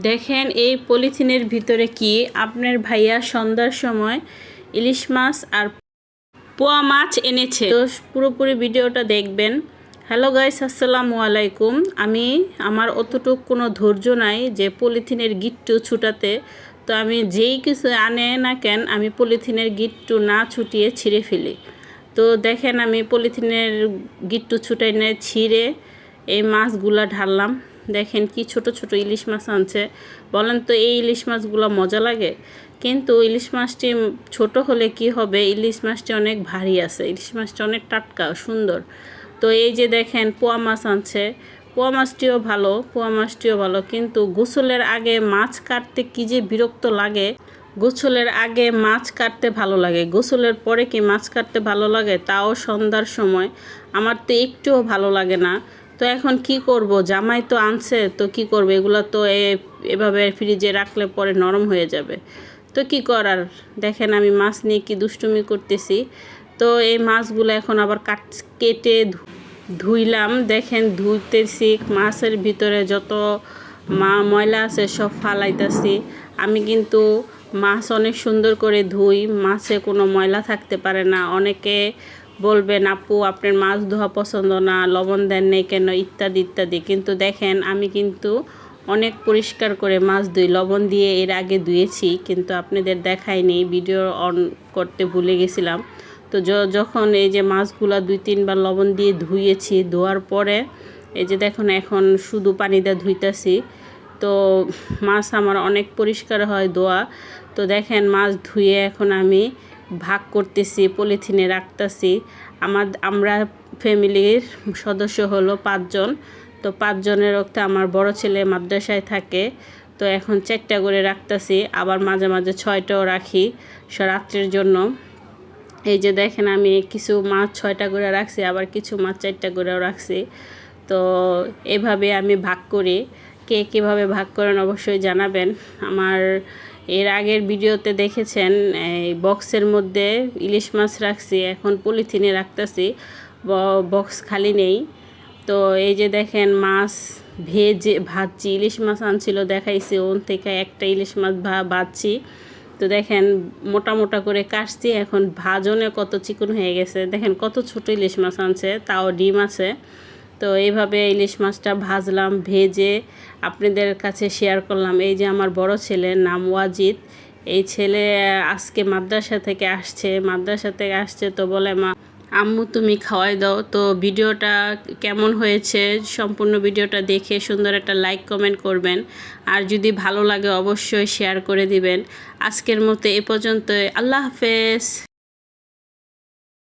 দেখেন এই পলিথিনের ভিতরে কি আপনার ভাইয়া সন্ধ্যার সময় ইলিশ মাছ আর পোয়া মাছ এনেছে। তো পুরোপুরি ভিডিওটা দেখবেন। হ্যালো গাইস, আসসালামু আলাইকুম। আমার অতটুকু কোনো ধৈর্য নাই যে পলিথিনের গিট্টু ছুটাতে। তো আমি যেই কিছু আনে না কেন আমি পলিথিনের গিট্টু না ছুটিয়ে ছিঁড়ে ফেলি। তো দেখেন আমি পলিথিনের গিট্টু ছুটাই না ছিঁড়ে এই মাছগুলা ঢাললাম। দেখেন কি ছোট ছোট ইলিশ মাছ আনছে। বলেন তো এই ইলিশ মাছগুলো মজা লাগে? কিন্তু ইলিশ মাছটি ছোট হলে কি হবে, ইলিশ মাছটি অনেক ভারী আছে, ইলিশ মাছটি অনেক টাটকা সুন্দর। তো এই যে দেখেন পোয়া মাছ আনছে, পোয়া মাছটিও ভালো কিন্তু গোসলের আগে মাছ কাটতে কি যে বিরক্ত লাগে। গোসলের আগে মাছ কাটতে ভালো লাগে, গোসলের পরে কি মাছ কাটতে ভালো লাগে? তাও সন্ধ্যার সময়। আমার তো একটুও ভালো লাগে না। তো এখন কি করব, জামাই তো আনছে, তো কি করব, এগুলো তো এভাবে ফ্রিজে রাখলে পরে নরম হয়ে যাবে। তো কি করার, দেখেন আমি মাছ নিয়ে কি দুষ্টুমি করতেছি। তো এই মাছগুলো এখন আবার কেটে ধুইলাম। দেখেন ধুইতেছি, মাছের ভিতরে যত ময়লা আছে সব ফালাইতেছি। আমি কিন্তু মাছ অনেক সুন্দর করে ধুই, মাছে কোনো ময়লা থাকতে পারে না। অনেকে বলবেন আপু আপনার মাছ ধোয়া পছন্দ না, লবণ দেন নেই কেন, ইত্যাদি ইত্যাদি। কিন্তু দেখেন আমি কিন্তু অনেক পরিষ্কার করে মাছ ধুই, লবণ দিয়ে এর আগে ধুয়েছি কিন্তু আপনাদের দেখাইনি, ভিডিও অন করতে ভুলে গেছিলাম। তো যখন এই যে মাছগুলা 2-3 বার লবণ দিয়ে ধুয়েছি, ধোয়ার পরে এই যে দেখুন এখন শুধু পানি দিয়ে ধুইতেছি। তো মাছ আমার অনেক পরিষ্কার হয় ধোয়া। তো দেখেন মাছ ধুয়ে এখন আমি ভাগ করতেছি, পলিথিনে রাখতেছি। আমরা ফ্যামিলির সদস্য হলো 5 জন। তো 5 জনের রক্তে আমার বড় ছেলে মাদ্রাসায় থাকে। তো এখন 4টা করে রাখতেছি, আবার মাঝে মাঝে 6টাও রাখি রাত্রের জন্য। এই যে দেখেন আমি কিছু মাছ 6টা করে রাখছি, আবার কিছু মাছ 4টা করেও রাখছি। তো এভাবে আমি ভাগ করি। কে কীভাবে ভাগ করেন অবশ্যই জানাবেন। আমার এর আগের ভিডিওতে দেখেছেন এই বক্সের মধ্যে ইলিশ মাছ রাখছি, এখন পলিথিনে রাখতেছি, বক্স খালি নেই। তো এই যে দেখেন মাছ ভাজছি, ইলিশ মাছ আনছিল দেখাইছি, ওন থেকে একটা ইলিশ মাছ ভাজছি। তো দেখেন মোটা মোটা করে কাটছি, এখন ভাজনে কত চিকন হয়ে গেছে। দেখেন কত ছোট ইলিশ মাছ আনছে, তাও ডিম আছে। তো এইভাবে ইলিশ মাছটা ভাজলাম, ভেজে আপনাদের কাছে শেয়ার করলাম। এই যে আমার বড় ছেলে, নাম ওয়াজিদ। এই ছেলে আজকে মাদ্রাসা থেকে আসছে, তো বলে মা আম্মু তুমি খাওয়াই দাও। তো ভিডিওটা কেমন হয়েছে সম্পূর্ণ ভিডিওটা দেখে সুন্দর একটা লাইক কমেন্ট করবেন, আর যদি ভালো লাগে অবশ্যই শেয়ার করে দিবেন। আজকের মতো এ পর্যন্ত, আল্লাহ হাফেজ।